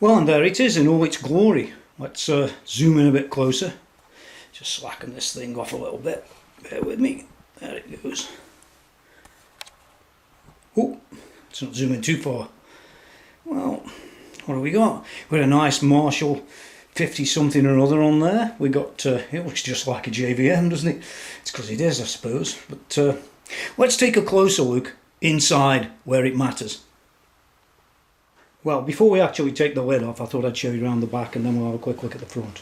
Well, and there it is in all its glory. Let's zoom in a bit closer. Just slacken this thing off a little bit. Bear with me. There it goes. Oh, it's not zooming too far. Well, what have we got? We've got a nice Marshall 50 something or other on there. We got, it looks just like a JVM, doesn't it? It's because it is, I suppose. But let's take a closer look inside where it matters. Well, before we actually take the lid off, I thought I'd show you around the back and then we'll have a quick look at the front.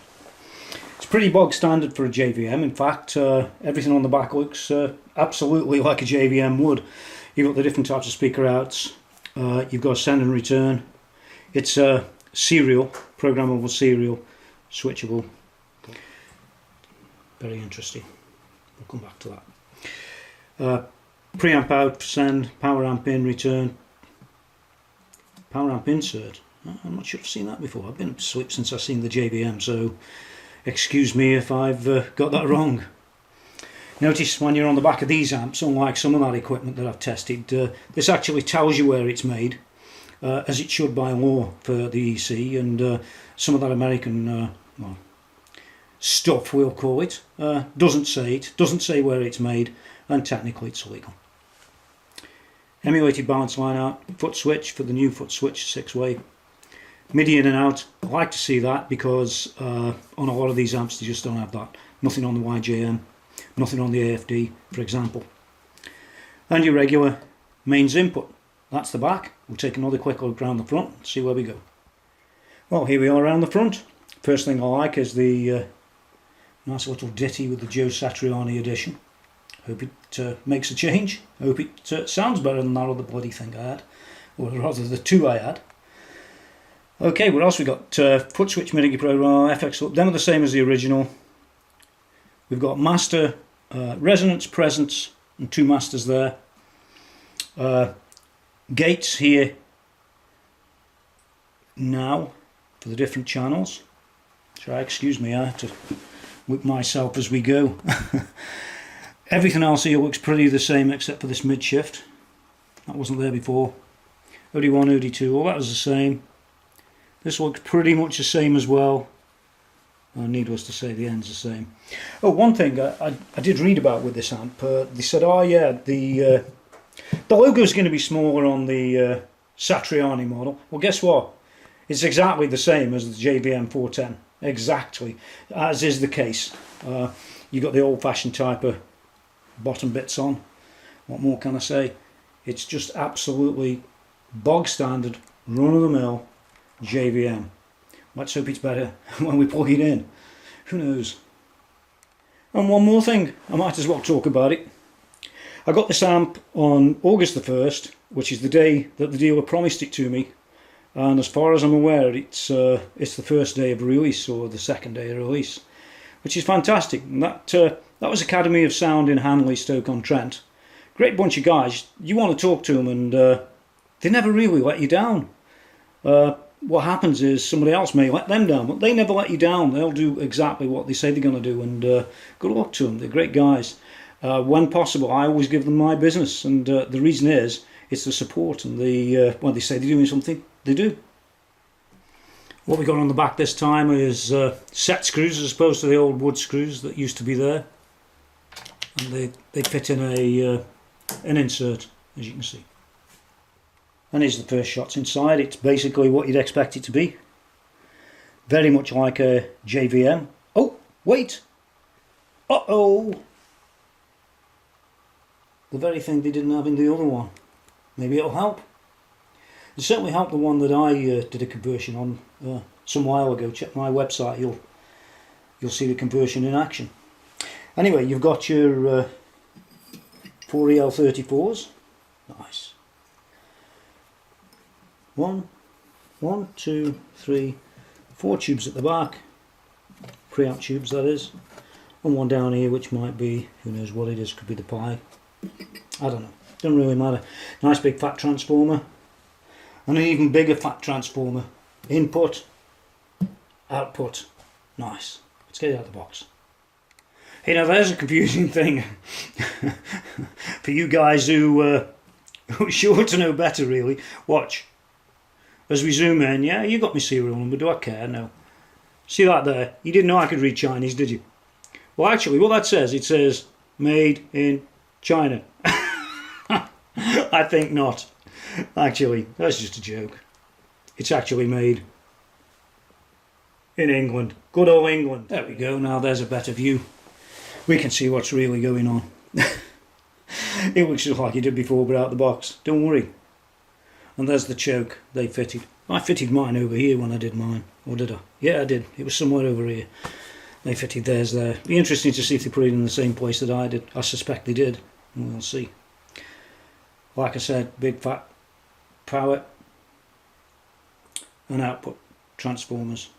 It's pretty bog standard for a JVM. In fact, everything on the back looks absolutely like a JVM would. You've got the different types of speaker outs. You've got a send and return. It's a serial, programmable serial, switchable. Very interesting. We'll come back to that. Preamp out, send, power amp in, return. Power amp insert. I'm not sure I've seen that before. I've been asleep since I've seen the JVM, so excuse me if I've got that wrong. Notice when you're on the back of these amps, unlike some of that equipment that I've tested, this actually tells you where it's made, as it should by law for the EC, and some of that American well, stuff, we'll call it, doesn't say where it's made, and technically it's illegal. Emulated balance line out, foot switch for the new Footswitch 6-way. MIDI in and out. I like to see that because on a lot of these amps they just don't have that. Nothing on the YJM, nothing on the AFD, for example. And your regular mains input. That's the back. We'll take another quick look around the front and see where we go. Well, here we are around the front. First thing I like is the nice little ditty with the Joe Satriani edition. Hope it makes a change. Hope it sounds better than that other bloody thing I had, or rather the two I had. Okay, what else we got? Footswitch MIDI program, FX Loop. Them are the same as the original. We've got master, resonance, presence, and two masters there. Gates here now for the different channels. Sorry, excuse me, I have to whip myself as we go. Everything else here looks pretty the same except for this mid shift. That wasn't there before. OD1, OD2, all that was the same. This looks pretty much the same as well. Needless to say, the end's the same. Oh, one thing I did read about with this amp, they said, oh yeah, the logo is going to be smaller on the Satriani model. Well, guess what? It's exactly the same as the JVM410. Exactly, as is the case. You've got the old-fashioned type of bottom bits on. What more can I say? It's just absolutely bog standard, run-of-the-mill JVM. Let's hope it's better when we plug it in. Who knows? And one more thing, I might as well talk about it. I got this amp on August the 1st, which is the day that the dealer promised it to me, and as far as I'm aware it's the first day of release, or the second day of release, which is fantastic. And that was Academy of Sound in Hanley, Stoke-on-Trent. Great bunch of guys. You want to talk to them and they never really let you down. What happens is somebody else may let them down, but they never let you down. They'll do exactly what they say they're going to do, and good luck to them. They're great guys. When possible, I always give them my business, and the reason is it's the support, and when they say they're doing something, they do. What we got on the back this time is set screws as opposed to the old wood screws that used to be there, and they fit in an insert, as you can see. And here's the first shots inside. It's basically what you'd expect it to be. Very much like a JVM. Oh, wait! Uh-oh! The very thing they didn't have in the other one. Maybe it'll help. It certainly helped the one that I did a conversion on some while ago. Check my website, you'll see the conversion in action. Anyway, you've got your 4EL34s. Nice. 1, 2, 3, 4 tubes at the back, preamp tubes that is, and one down here which might be, who knows what it is, could be the Pi, I don't know, doesn't really matter. Nice big fat transformer, and an even bigger fat transformer. Input, output, nice. Let's get it out of the box. Hey, now there's a confusing thing for you guys who are sure to know better really. Watch. As we zoom in, yeah, you got my serial number, do I care? No. See that there? You didn't know I could read Chinese, did you? Well, actually, what that says, it says made in China. I think not. Actually, that's just a joke. It's actually made in England. Good old England. There we go. Now there's a better view. We can see what's really going on. It looks just like it did before, but out the box. Don't worry. And there's the choke they fitted. I fitted mine over here when I did mine. Or did I? Yeah, I did. It was somewhere over here. They fitted theirs there. Be interesting to see if they put it in the same place that I did. I suspect they did. And we'll see. Like I said, big fat power and output transformers.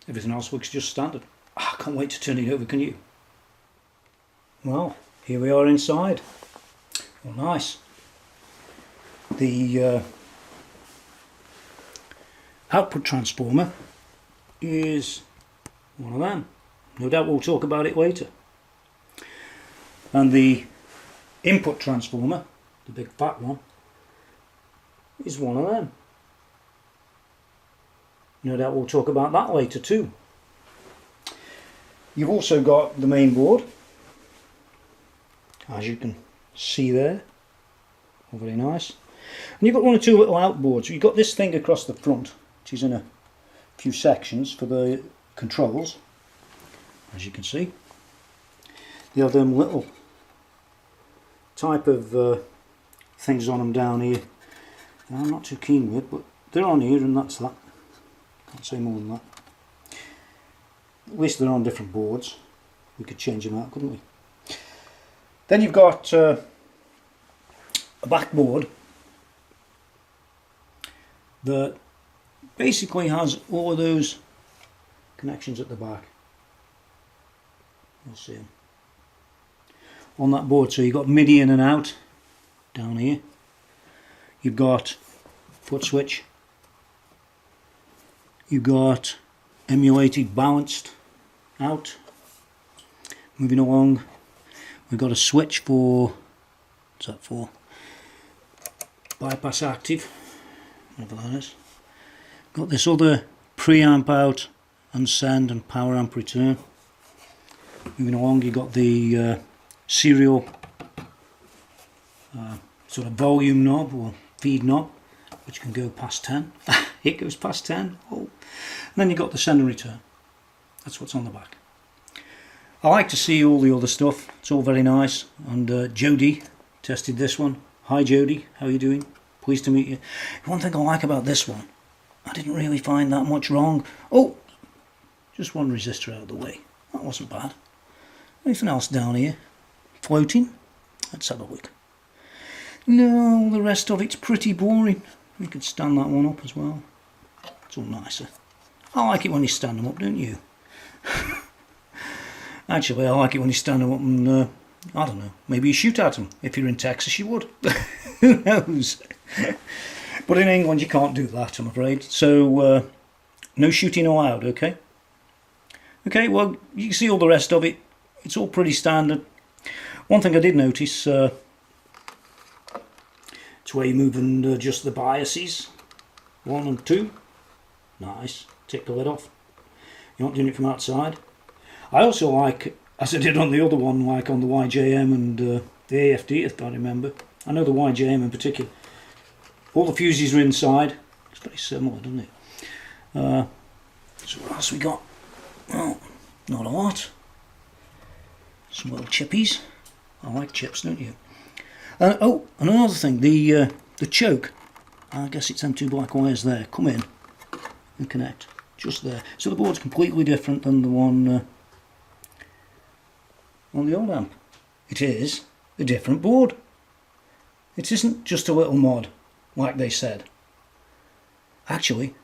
Everything else looks just standard. I can't wait to turn it over, can you? Well, here we are inside. Well, nice. The output transformer is one of them. No doubt we'll talk about it later. And the input transformer, the big fat one, is one of them. No doubt we'll talk about that later too. You've also got the main board, as you can see there. Oh, very nice. And you've got one or two little outboards. You've got this thing across the front, which is in a few sections for the controls, as you can see. You have them little type of things on them down here. I'm not too keen with, but they're on here, and that's that. Can't say more than that. At least they're on different boards. We could change them out, couldn't we? Then you've got a backboard that basically has all of those connections at the back. You'll see them on that board. So you've got MIDI in and out down here. You've got Footswitch. You've got emulated balanced out. Moving along, we've got a switch for, what's that for? Bypass active, whatever that is. Got this other preamp out and send and power amp return. Moving along, you've got the serial sort of volume knob or feed knob, which can go past 10. It goes past 10. Oh. And then you've got the send and return. That's what's on the back. I like to see all the other stuff. It's all very nice. And Jody tested this one. Hi Jody, how are you doing? Pleased to meet you. One thing I like about this one, I didn't really find that much wrong. Oh, just one resistor out of the way. That wasn't bad. Anything else down here? Floating? Let's have a look. No, the rest of it's pretty boring. We could stand that one up as well. It's all nicer. I like it when you stand them up, don't you? Actually, I like it when you stand them up and, I don't know, maybe you shoot at them. If you're in Texas, you would. Who knows? But in England, you can't do that, I'm afraid. So, no shooting allowed, okay? Okay, well, you can see all the rest of it. It's all pretty standard. One thing I did notice, it's where you move and adjust the biases. 1 and 2. Nice. Take the lid off. You're not doing it from outside. I also like, as I did on the other one, like on the YJM and the AFD, if I remember. I know the YJM in particular. All the fuses are inside. It's very similar, doesn't it? So what else we got? Well, not a lot. Some little chippies. I like chips, don't you? Oh, and another thing, the choke. I guess it's them two black wires there. Come in and connect. Just there. So the board's completely different than the one on the old amp. It is a different board. It isn't just a little mod, like they said. Actually,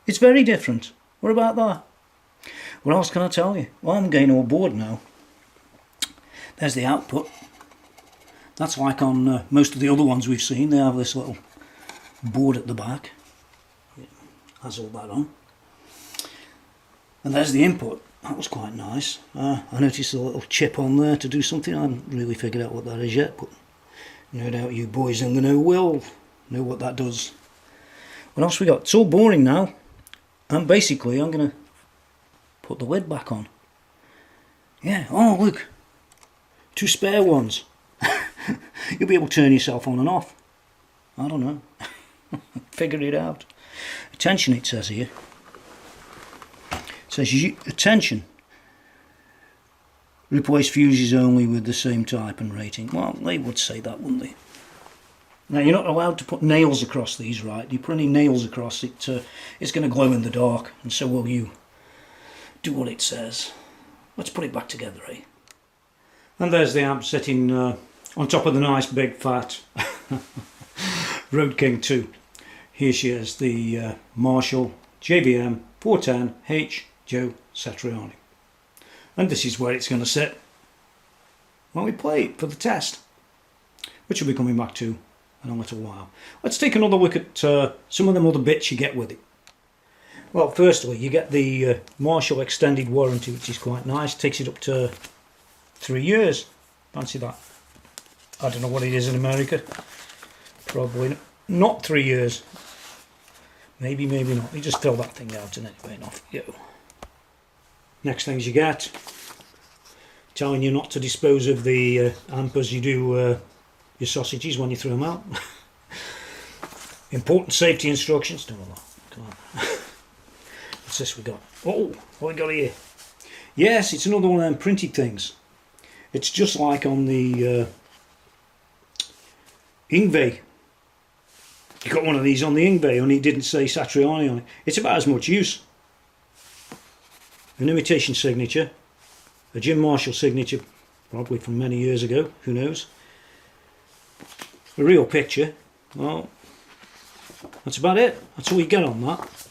it's very different. What about that? What else can I tell you? Well, I'm getting all bored now. There's the output. That's like on most of the other ones we've seen. They have this little board at the back. It has all that on. And there's the input. That was quite nice. I noticed a little chip on there to do something. I haven't really figured out what that is yet, but no doubt you boys in the know will know what that does. What else we got? It's all boring now. And basically I'm going to put the lid back on. Yeah, oh look. 2 spare ones. You'll be able to turn yourself on and off. I don't know. Figure it out. Attention, it says here. It says attention. Replace fuses only with the same type and rating. Well, they would say that, wouldn't they? Now, you're not allowed to put nails across these, right? You put any nails across it, it's going to glow in the dark, and so will you. Do what it says. Let's put it back together, eh? And there's the amp sitting on top of the nice big fat Road King 2. Here she is, the Marshall JVM410H Joe Satriani. And this is where it's going to sit when we play it for the test, which we'll be coming back to in a little while. Let's take another look at some of them other bits you get with it. Well, firstly, you get the Marshall extended warranty, which is quite nice. Takes it up to 3 years. Fancy that. I don't know what it is in America. Probably not 3 years. Maybe not. You just fill that thing out and anyway, and off you go. Next things you get, telling you not to dispose of the amp as you do your sausages when you throw them out. Important safety instructions. Don't know that. Come on. What's this we got? Oh, what we got here? Yes, it's another one of them printed things. It's just like on the Yngwie. You got one of these on the Yngwie, only it didn't say Satriani on it. It's about as much use. An imitation signature, a Jim Marshall signature, probably from many years ago, who knows. A real picture, well, that's about it. That's all you get on that.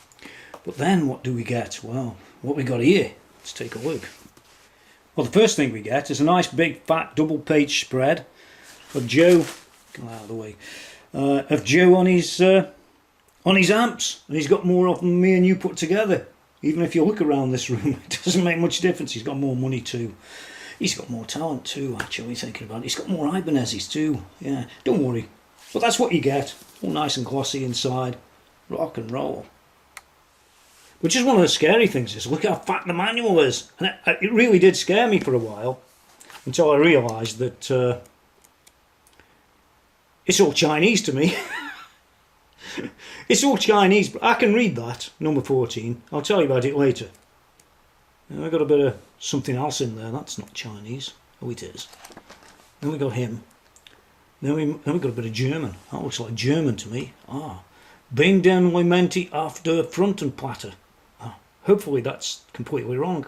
But then what do we get? Well, what we got here, let's take a look. Well, the first thing we get is a nice big fat double page spread of Joe, come out of the way, of Joe on his amps, and he's got more of them than me and you put together. Even if you look around this room, it doesn't make much difference. He's got more money too. He's got more talent too, actually, thinking about it. He's got more Ibanez's too. Yeah, don't worry. But that's what you get. All nice and glossy inside. Rock and roll. Which is one of the scary things is, look how fat the manual is. And it really did scare me for a while. Until I realised that it's all Chinese to me. It's all Chinese, but I can read that, number 14. I'll tell you about it later. I've got a bit of something else in there. That's not Chinese. Oh, it is. Then we got him. Then we got a bit of German. That looks like German to me. Ah. Bin den Limenti after Frontenplatte. Ah. Hopefully that's completely wrong.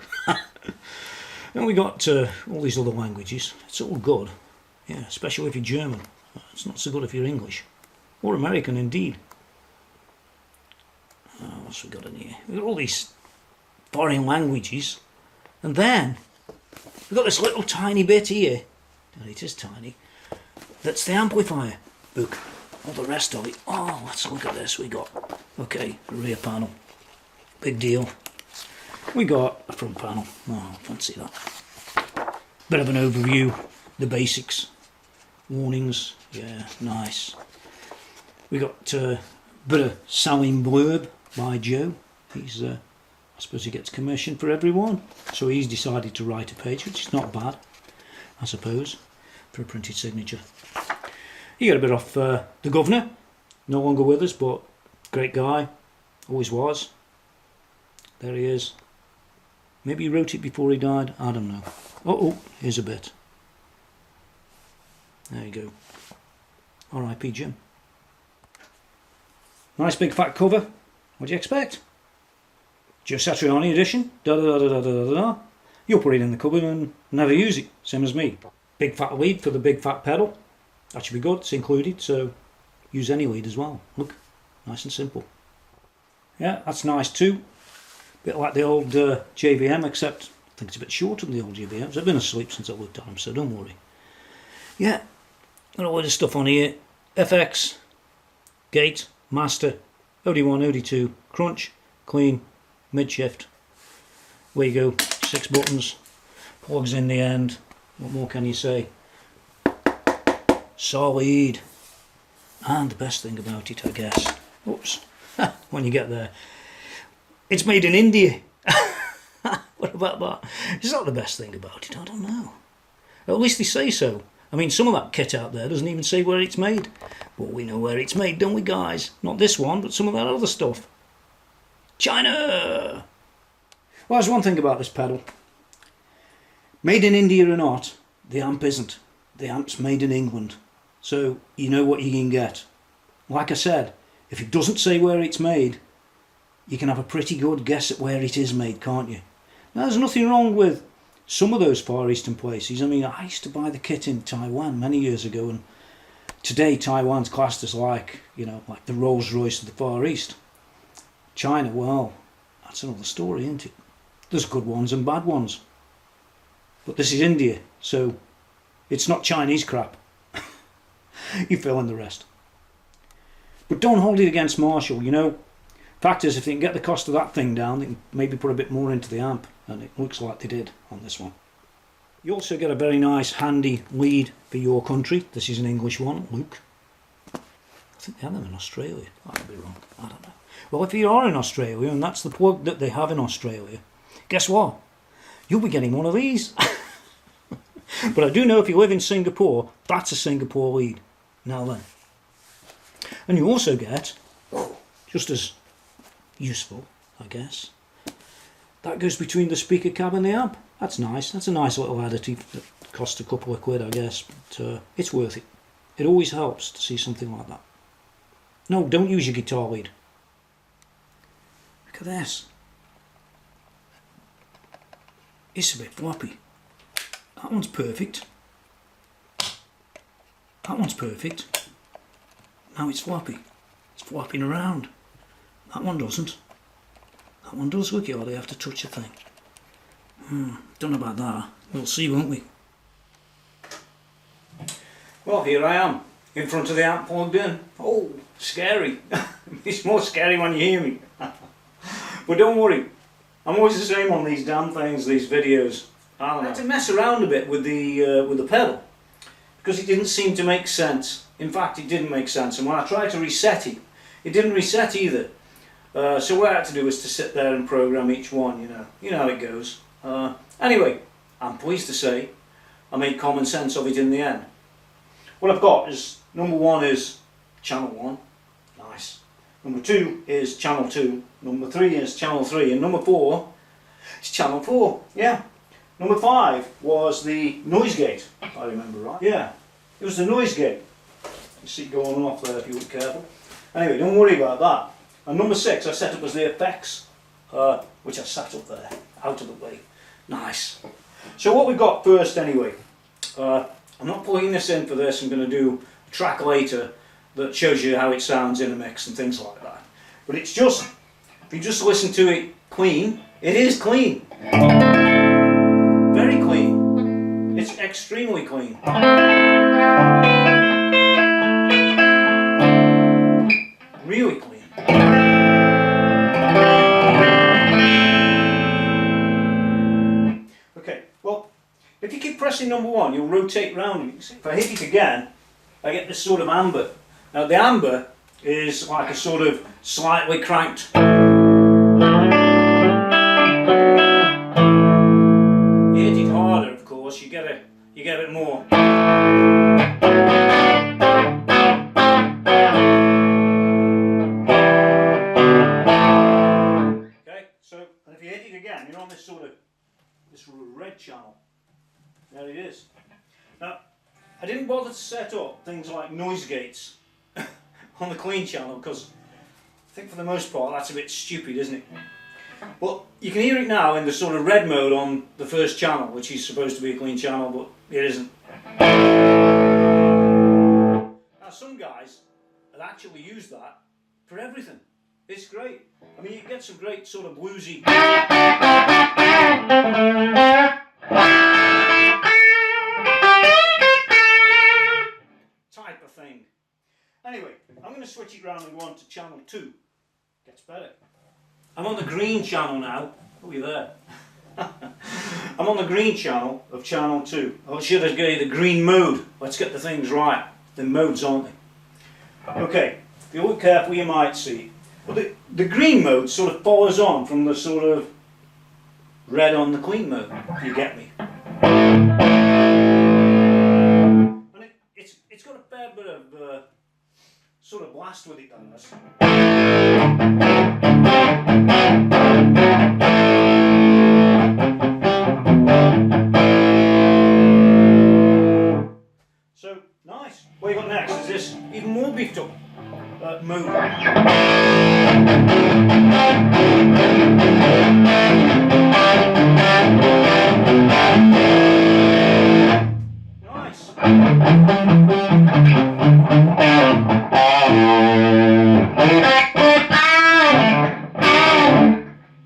Then we got all these other languages. It's all good. Yeah, especially if you're German. It's not so good if you're English. Or American indeed. What's we got in here? We've got all these foreign languages. And then we've got this little tiny bit here. And it is tiny. That's the amplifier book. All the rest of it. Oh, let's look at this. We got, okay, a rear panel. Big deal. We got a front panel. Oh, fancy that. Bit of an overview. The basics. Warnings. Yeah, nice. We got a bit of selling blurb by Joe. He's, I suppose he gets commission for everyone. So he's decided to write a page, which is not bad, I suppose, for a printed signature. You got a bit off the governor, no longer with us, but great guy, always was. There he is. Maybe he wrote it before he died, I don't know. Oh, here's a bit. There you go. R.I.P. Jim. Nice big fat cover. What do you expect? Joe Satriani edition. Da da da da da da da. You'll put it in the cupboard and never use it. Same as me. Big fat lead for the big fat pedal. That should be good. It's included, so use any lead as well. Look, nice and simple. Yeah, that's nice too. Bit like the old JVM, except I think it's a bit shorter than the old JVMs. I've been asleep since I looked at them, so don't worry. Yeah, got all this stuff on here. FX, gate, master, OD1, OD2, crunch, clean, mid shift. There you go, 6 buttons, plugs in the end. What more can you say? Solid. And the best thing about it, I guess, oops, when you get there. It's made in India. What about that? Is that the best thing about it? I don't know. At least they say so. I mean, some of that kit out there doesn't even say where it's made. But we know where it's made, don't we, guys? Not this one, but some of that other stuff. China! Well, there's one thing about this pedal. Made in India or not, the amp isn't. The amp's made in England. So you know what you can get. Like I said, if it doesn't say where it's made, you can have a pretty good guess at where it is made, can't you? Now, there's nothing wrong with some of those Far Eastern places. I mean, I used to buy the kit in Taiwan many years ago, and today Taiwan's classed as like, you know, like the Rolls Royce of the Far East. China, well, that's another story, isn't it? There's good ones and bad ones. But this is India, so it's not Chinese crap. You fill in the rest. But don't hold it against Marshall, you know. Fact is, if they can get the cost of that thing down, they can maybe put a bit more into the amp, and it looks like they did on this one. You also get a very nice handy lead for your country. This is an English one, Luke. I think they have them in Australia. I could be wrong, I don't know. Well, if you are in Australia, and that's the plug that they have in Australia, guess what? You'll be getting one of these. But I do know if you live in Singapore, that's a Singapore lead. Now then. And you also get, just as useful, I guess, that goes between the speaker cab and the amp. That's nice. That's a nice little additive that costs a couple of quid, I guess, but it's worth it. It always helps to see something like that. No, don't use your guitar lead. Look at this. It's a bit floppy. That one's perfect. That one's perfect. Now it's floppy. It's flopping around. That one doesn't. That one does. Look, you hardly have to touch the thing. Don't know about that. We'll see, won't we? Well, here I am, in front of the amp plugged in. Oh, scary. It's more scary when you hear me. But don't worry. I'm always the same on these damn things, these videos. I had to mess around a bit with the pedal, because it didn't seem to make sense. In fact, it didn't make sense, and when I tried to reset it, it didn't reset either. So what I had to do was to sit there and program each one, you know how it goes. Anyway, I'm pleased to say I made common sense of it in the end. What I've got is, number 1 is channel 1, nice. Number 2 is channel 2, number 3 is channel 3, and number 4 is channel 4, yeah. Number 5 was the noise gate, if I remember right. Yeah, it was the noise gate. You see it going off there if you look careful. Anyway, don't worry about that. And number 6 I set up as the effects, which I sat up there, out of the way. Nice. So what we've got first anyway, I'm not plugging this in for this, I'm going to do a track later that shows you how it sounds in a mix and things like that. But it's just, if you just listen to it clean, it is clean. Very clean. It's extremely clean. Really clean. Okay, well, if you keep pressing number 1, you'll rotate round. If I hit it again, I get this sort of amber. Now the amber is like a sort of slightly cranked. You hit it harder, of course, you get it more. And if you hit it again, you're on this sort of red channel. There it is. Now, I didn't bother to set up things like noise gates on the clean channel, because I think for the most part that's a bit stupid, isn't it? But you can hear it now in the sort of red mode on the first channel, which is supposed to be a clean channel, but it isn't. Now some guys have actually used that for everything. It's great. I mean, you get some great sort of bluesy type of thing. Anyway, I'm going to switch it round and go on to channel 2. Gets better. I'm on the green channel now. Oh, you're there. I'm on the green channel of channel 2. I should have gave you the green mode. Let's get the things right. The modes, aren't they? Okay, if you look carefully you might see Well, the green mode sort of follows on from the sort of red on the clean mode, if you get me. And it's got a fair bit of sort of blast with it on this. So, nice. What you got next is this even more beefed up mode. Nice.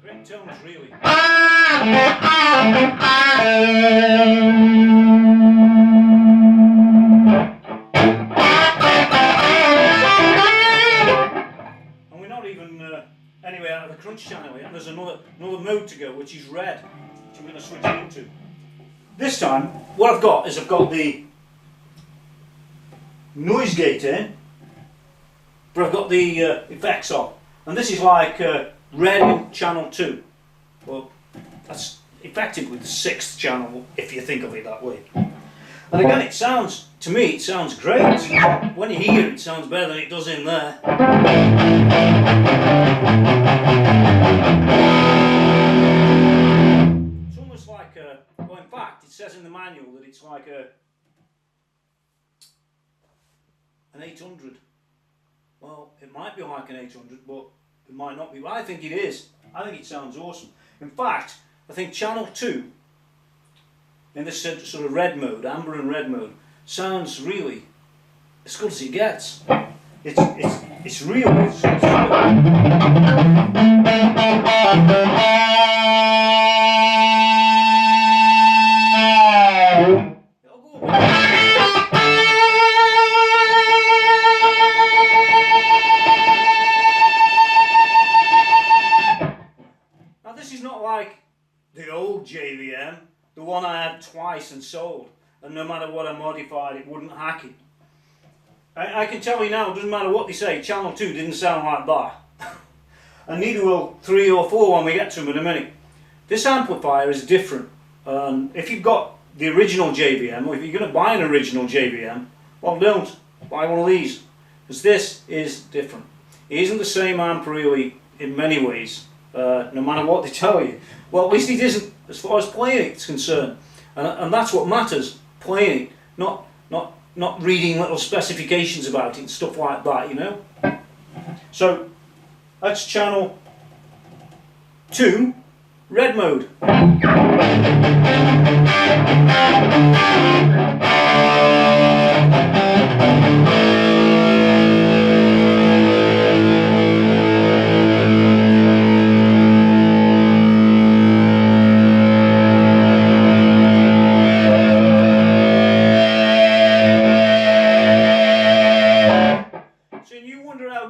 Great tones, really. Anyway, out of the crunch channel yet, and there's another mode to go, which is red, which I'm going to switch it into. This time, what I've got is I've got the noise gate in, but I've got the effects on, and this is like red in channel 2. Well, that's effectively the 6th channel, if you think of it that way. And again, it sounds, to me, it sounds great. When you hear it, it sounds better than it does in there. It's almost like a, well, in fact, it says in the manual that it's like an 800. Well, it might be like an 800, but it might not be. But I think it is. I think it sounds awesome. In fact, I think channel 2, in this sort of red mode, amber and red mode, sounds really as good as it gets. It's real. It's now this is not like the old JVM, the one I had twice and sold, and no matter what I modified it wouldn't hack it. I can tell you now, it doesn't matter what they say, channel 2 didn't sound like that. And neither will 3 or 4 when we get to them in a minute. This amplifier is different. If you've got the original JVM, or if you're going to buy an original JVM, well, don't buy one of these, because this is different. It isn't the same amp really in many ways, no matter what they tell you. Well, at least it isn't as far as playing it's concerned, and that's what matters, playing it, not reading little specifications about it and stuff like that, you know. So that's channel 2, red mode.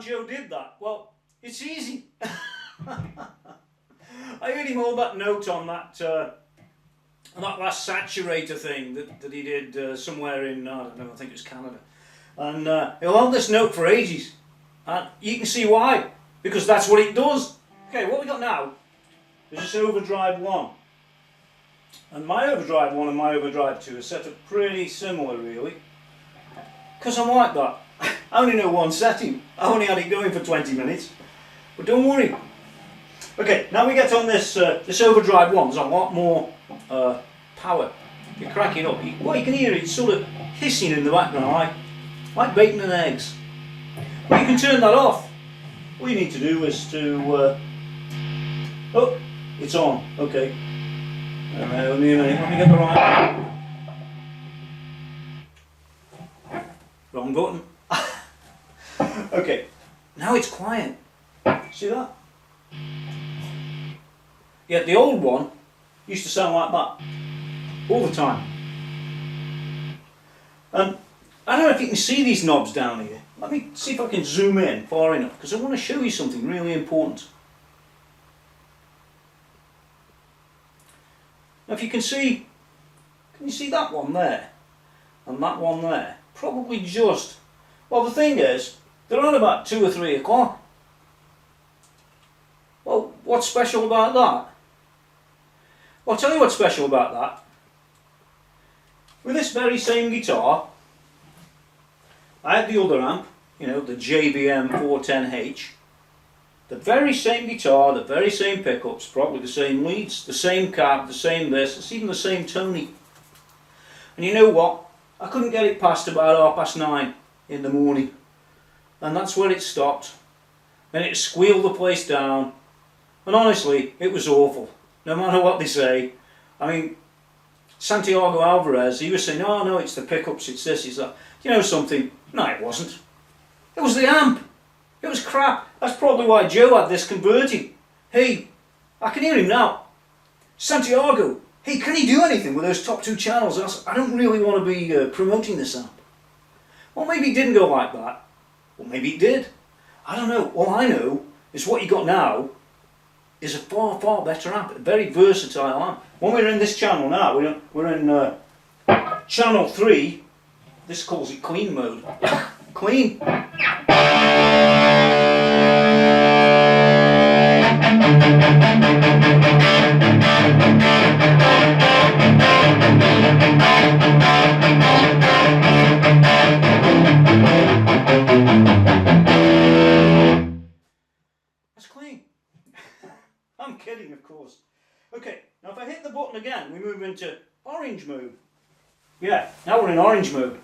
Joe did that. Well, it's easy. I heard him hold that note on that last saturator thing that he did somewhere in, I don't know, I think it was Canada. And he'll hold this note for ages. And you can see why. Because that's what it does. Okay, what we got now is this overdrive 1. And my overdrive 1 and my overdrive 2 are set up pretty similar, really. Because I'm like that. I only know one setting. I only had it going for 20 minutes. But don't worry. Okay, now we get on this this overdrive 1. There's a lot more power. You're cracking up. Well, you can hear it sort of hissing in the background, like bacon and eggs. But you can turn that off. All you need to do is to... oh, it's on. Okay. Let me get the right... wrong button. Okay, now it's quiet. See that? Yeah, the old one used to sound like that all the time. And I don't know if you can see these knobs down here. Let me see if I can zoom in far enough, because I want to show you something really important. Now if you can you see that one there? And that one there? Probably just, well, the thing is, they're on about 2 or 3 o'clock. what's special about that? Well, I'll tell you what's special about that. With this very same guitar, I had the other amp, you know, the JVM410H. The very same guitar, the very same pickups, probably the same leads, the same cab, the same this, it's even the same Tony. And you know what? I couldn't get it past about 9:30 in the morning. And that's where it stopped. And it squealed the place down. And honestly, it was awful. No matter what they say. I mean, Santiago Alvarez, he was saying, oh no, it's the pickups, it's this, it's that. You know something? No, it wasn't. It was the amp. It was crap. That's probably why Joe had this converting. Hey, I can hear him now. Santiago, hey, can he do anything with those top 2 channels? And I said, I don't really want to be promoting this amp. Well, maybe it didn't go like that. Well, maybe it did. I don't know. All I know is what you got now is a far, far better amp. A very versatile amp. When we're in this channel now, we're in channel 3. This calls it clean mode. Clean. That's clean. I'm kidding, of course. Okay, now if I hit the button again, we move into orange mode. Yeah, now we're in orange mode.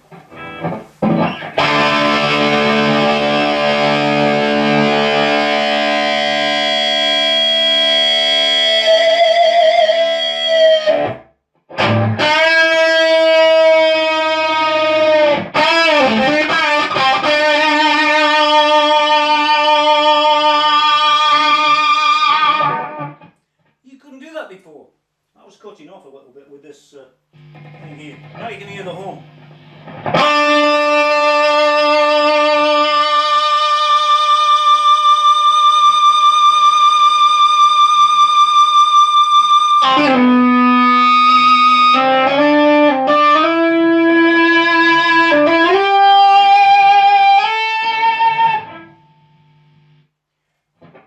You couldn't do that before. I was cutting off a little bit with this thing here. Now you can hear the hum.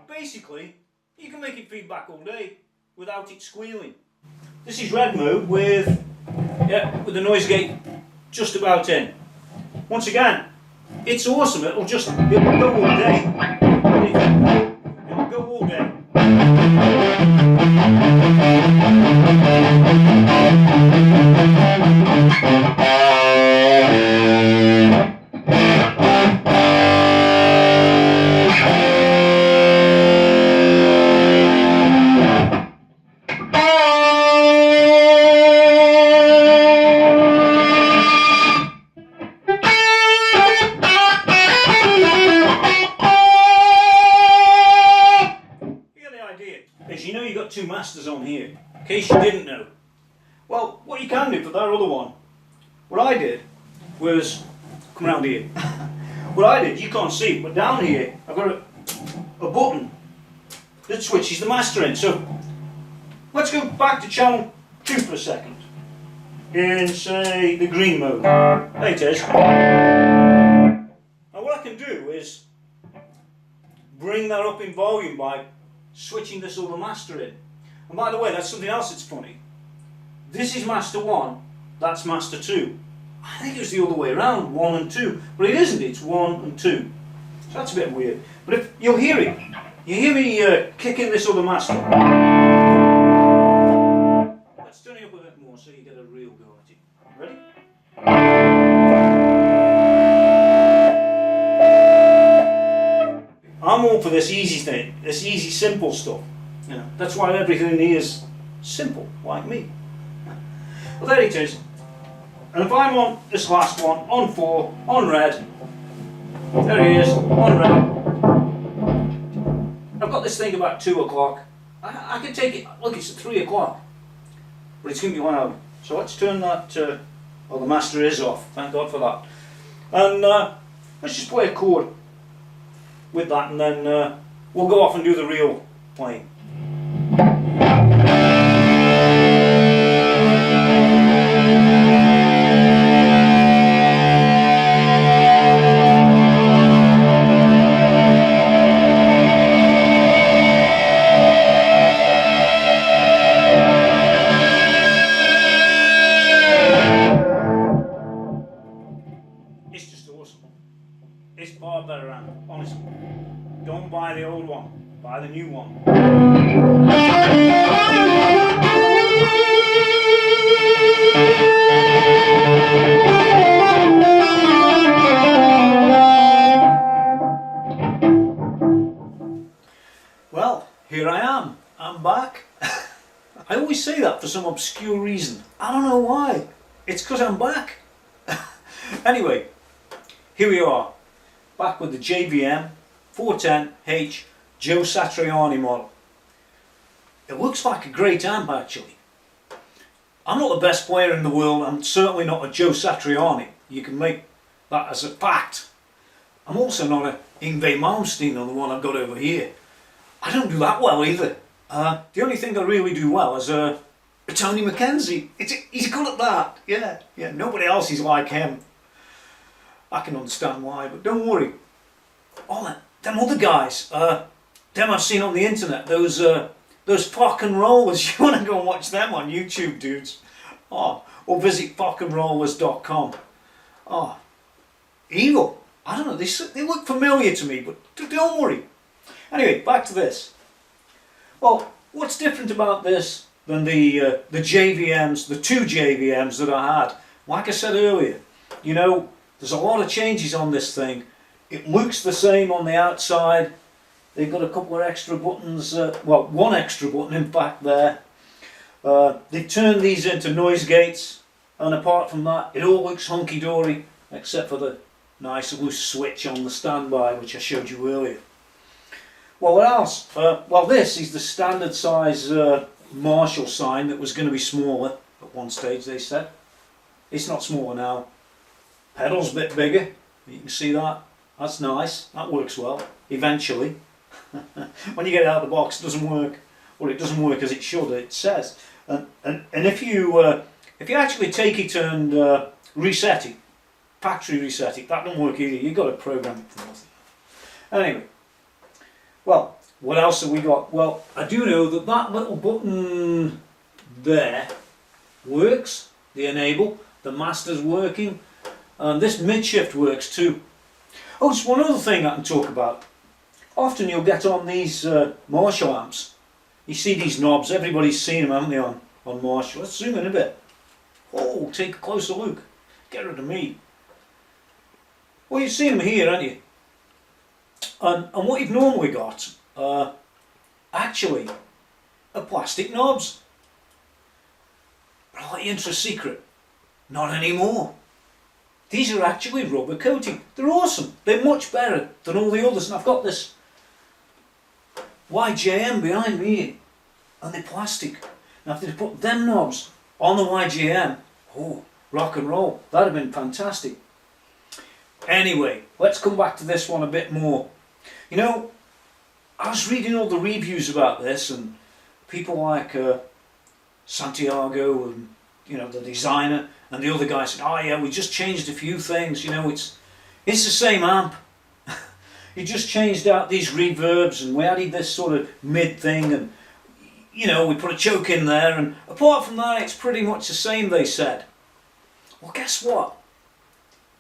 Basically, you can make it feedback all day without it squealing. This is red mode with the noise gate just about in. Once again, it's awesome. It'll go all day. It'll go all day. You know you've got 2 masters on here, in case you didn't know. Well, what you can do for that other one, what I did was, come around here, what I did, you can't see it, but down here I've got a button that switches the master in. So let's go back to channel 2 for a second, in say the green mode. There it is. Now what I can do is bring that up in volume by switching this other master in. And by the way, that's something else that's funny. This is master 1, that's master 2. I think it was the other way around, 1 and 2. But it isn't, it's 1 and 2. So that's a bit weird. But if you'll hear it, you hear me kicking this other master. Let's turn it up a bit more so you get a real go at it. Ready? I'm all for this easy thing, this easy, simple stuff. You know, that's why everything here is simple, like me. Well, there it is. And if I'm on this last one, on 4, on red, there he is, on red. I've got this thing about 2 o'clock. I can take it, look, it's at 3 o'clock, but it's going to be loud. So let's turn that, well, the master is off, thank God for that. And let's just play a chord with that, and then we'll go off and do the real playing. better amp, honestly. Don't buy the old one, buy the new one. Well, here I am. I'm back. I always say that for some obscure reason. I don't know why. It's because I'm back. Anyway, here we are. Back with the JVM410H Joe Satriani model. It looks like a great amp actually. I'm not the best player in the world. I'm certainly not a Joe Satriani. You can make that as a fact. I'm also not a Yngwie Malmsteen on the one I've got over here. I don't do that well either. The only thing I really do well is a Tony McKenzie. He's good at that. Yeah. Nobody else is like him. I can understand why, but don't worry. All them other guys, them I've seen on the internet, those fuck and rollers. You want to go and watch them on YouTube, dudes? Or visit fuckandrollers.com. Evil. I don't know. They look familiar to me, but don't worry. Anyway, back to this. Well, what's different about this than the JVMs, the two JVMs that I had? Like I said earlier, you know, there's a lot of changes on this thing. It looks the same on the outside. They've got a couple of extra buttons, well, one extra button in fact there. They've turned these into noise gates, and apart from that, it all looks hunky-dory, except for the nice loose switch on the standby, which I showed you earlier. Well, what else? Well, this is the standard size Marshall sign that was going to be smaller at one stage, they said. It's not smaller now. Pedal's a bit bigger. You can see that. That's nice. That works well. Eventually. When you get it out of the box, it doesn't work. Or it doesn't work as it should, it says. And if you actually take it and reset it, factory reset it, that doesn't work either. You've got to program it for nothing. Anyway. Well, what else have we got? Well, I do know that that little button there works, the enable, the master's working, and this mid-shift works too. Oh, just one other thing I can talk about. Often you'll get on these Marshall amps, you see these knobs, everybody's seen them, haven't they, on Marshall. Let's zoom in a bit. Oh, take a closer look. Get rid of me. Well, you've seen them here, haven't you? And what you've normally got are actually are plastic knobs. But I'll let you into a secret. Not anymore. These are actually rubber coating. They're awesome. They're much better than all the others. And I've got this YJM behind me, and they're plastic. Now if they'd put them knobs on the YJM, oh, rock and roll. That'd have been fantastic. Anyway, let's come back to this one a bit more. You know, I was reading all the reviews about this, and people like Santiago and, you know, the designer, and the other guy said, oh yeah, we just changed a few things, you know, it's the same amp. You just changed out these reverbs, and we added this sort of mid thing, and, you know, we put a choke in there, and apart from that, it's pretty much the same, they said. Well, guess what?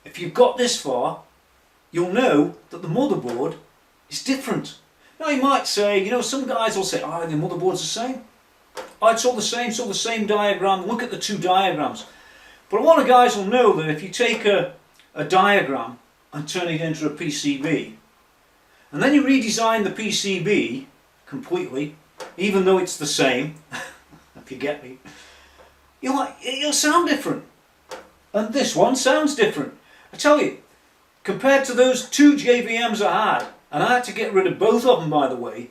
If you've got this far, you'll know that the motherboard is different. Now you might say, you know, some guys will say, oh, the motherboard's the same. Oh, it's all the same diagram. Look at the two diagrams. But a lot of guys will know that if you take a diagram and turn it into a PCB, and then you redesign the PCB completely, even though it's the same, if you get me, it'll sound different. And this one sounds different. I tell you, compared to those two JVMs I had, and I had to get rid of both of them, by the way,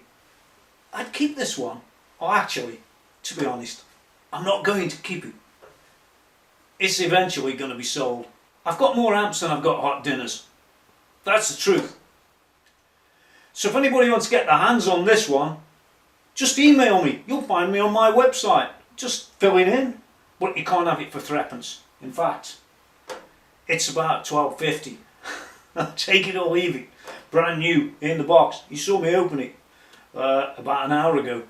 I'd keep this one. Oh, actually, to be honest, I'm not going to keep it. It's eventually going to be sold. I've got more amps than I've got hot dinners. That's the truth. So if anybody wants to get their hands on this one, just email me. You'll find me on my website. Just fill it in. But you can't have it for threepence. In fact, it's about $12.50. Take it or leave it. Brand new, in the box. You saw me open it about an hour ago.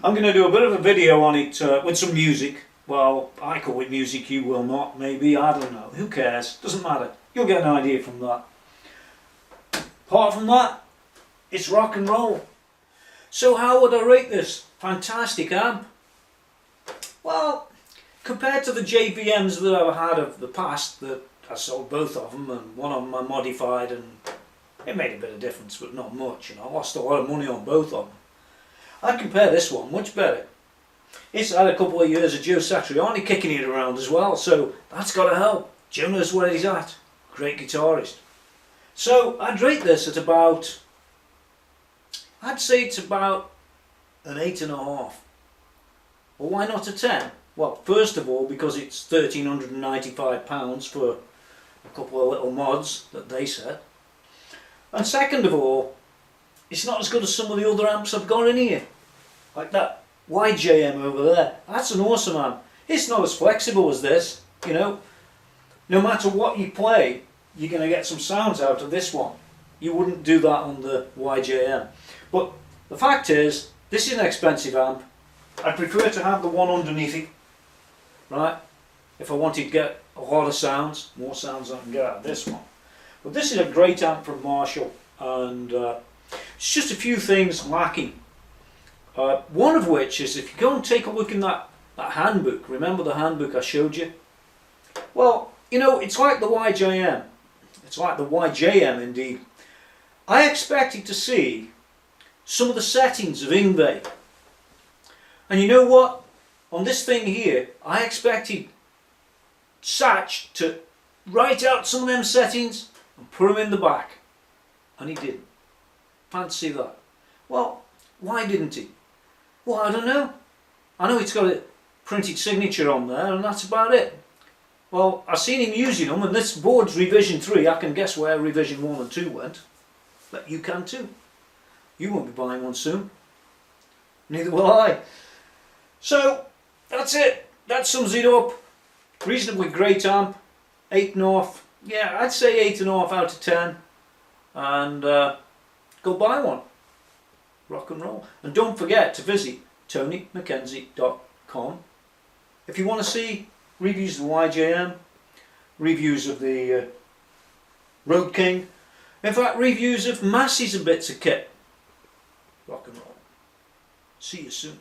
I'm going to do a bit of a video on it with some music. Well, I call it music, you will not, maybe, I don't know. Who cares? Doesn't matter. You'll get an idea from that. Apart from that, it's rock and roll. So how would I rate this fantastic amp? Well, compared to the JVMs that I've had of the past, that I sold both of them, and one of them I modified, and it made a bit of difference, but not much, and I lost a lot of money on both of them. I'd compare this one much better. It's had a couple of years of Joe Satriani kicking it around as well, so that's got to help. Joe knows where he's at. Great guitarist. So I'd rate this at about, I'd say it's about an 8.5. Well, why not a 10? Well, first of all, because it's £1,395 for a couple of little mods that they set. And second of all, it's not as good as some of the other amps I've got in here. Like that YJM over there. That's an awesome amp. It's not as flexible as this, you know. No matter what you play, you're going to get some sounds out of this one. You wouldn't do that on the YJM. But the fact is, this is an expensive amp. I prefer to have the one underneath it, right? If I wanted to get a lot of sounds, more sounds than I can get out of this one. But this is a great amp from Marshall, and it's just a few things lacking. One of which is, if you go and take a look in that handbook, remember the handbook I showed you? Well, you know, it's like the YJM. It's like the YJM indeed. I expected to see some of the settings of Yngwie. And you know what? On this thing here, I expected Satch to write out some of them settings and put them in the back. And he didn't. Fancy that. Well, why didn't he? Well, I don't know. I know it's got a printed signature on there, and that's about it. Well, I've seen him using them, and this board's revision 3. I can guess where revision 1 and 2 went. But you can too. You won't be buying one soon. Neither will I. So, that's it. That sums it up. Reasonably great amp. 8.5. Yeah, I'd say 8.5 out of 10. And go buy one. Rock and roll. And don't forget to visit tonymckenziecom if you want to see reviews of the YJM, reviews of the Road King, in fact reviews of masses of bits of kit. Rock and roll. See you soon.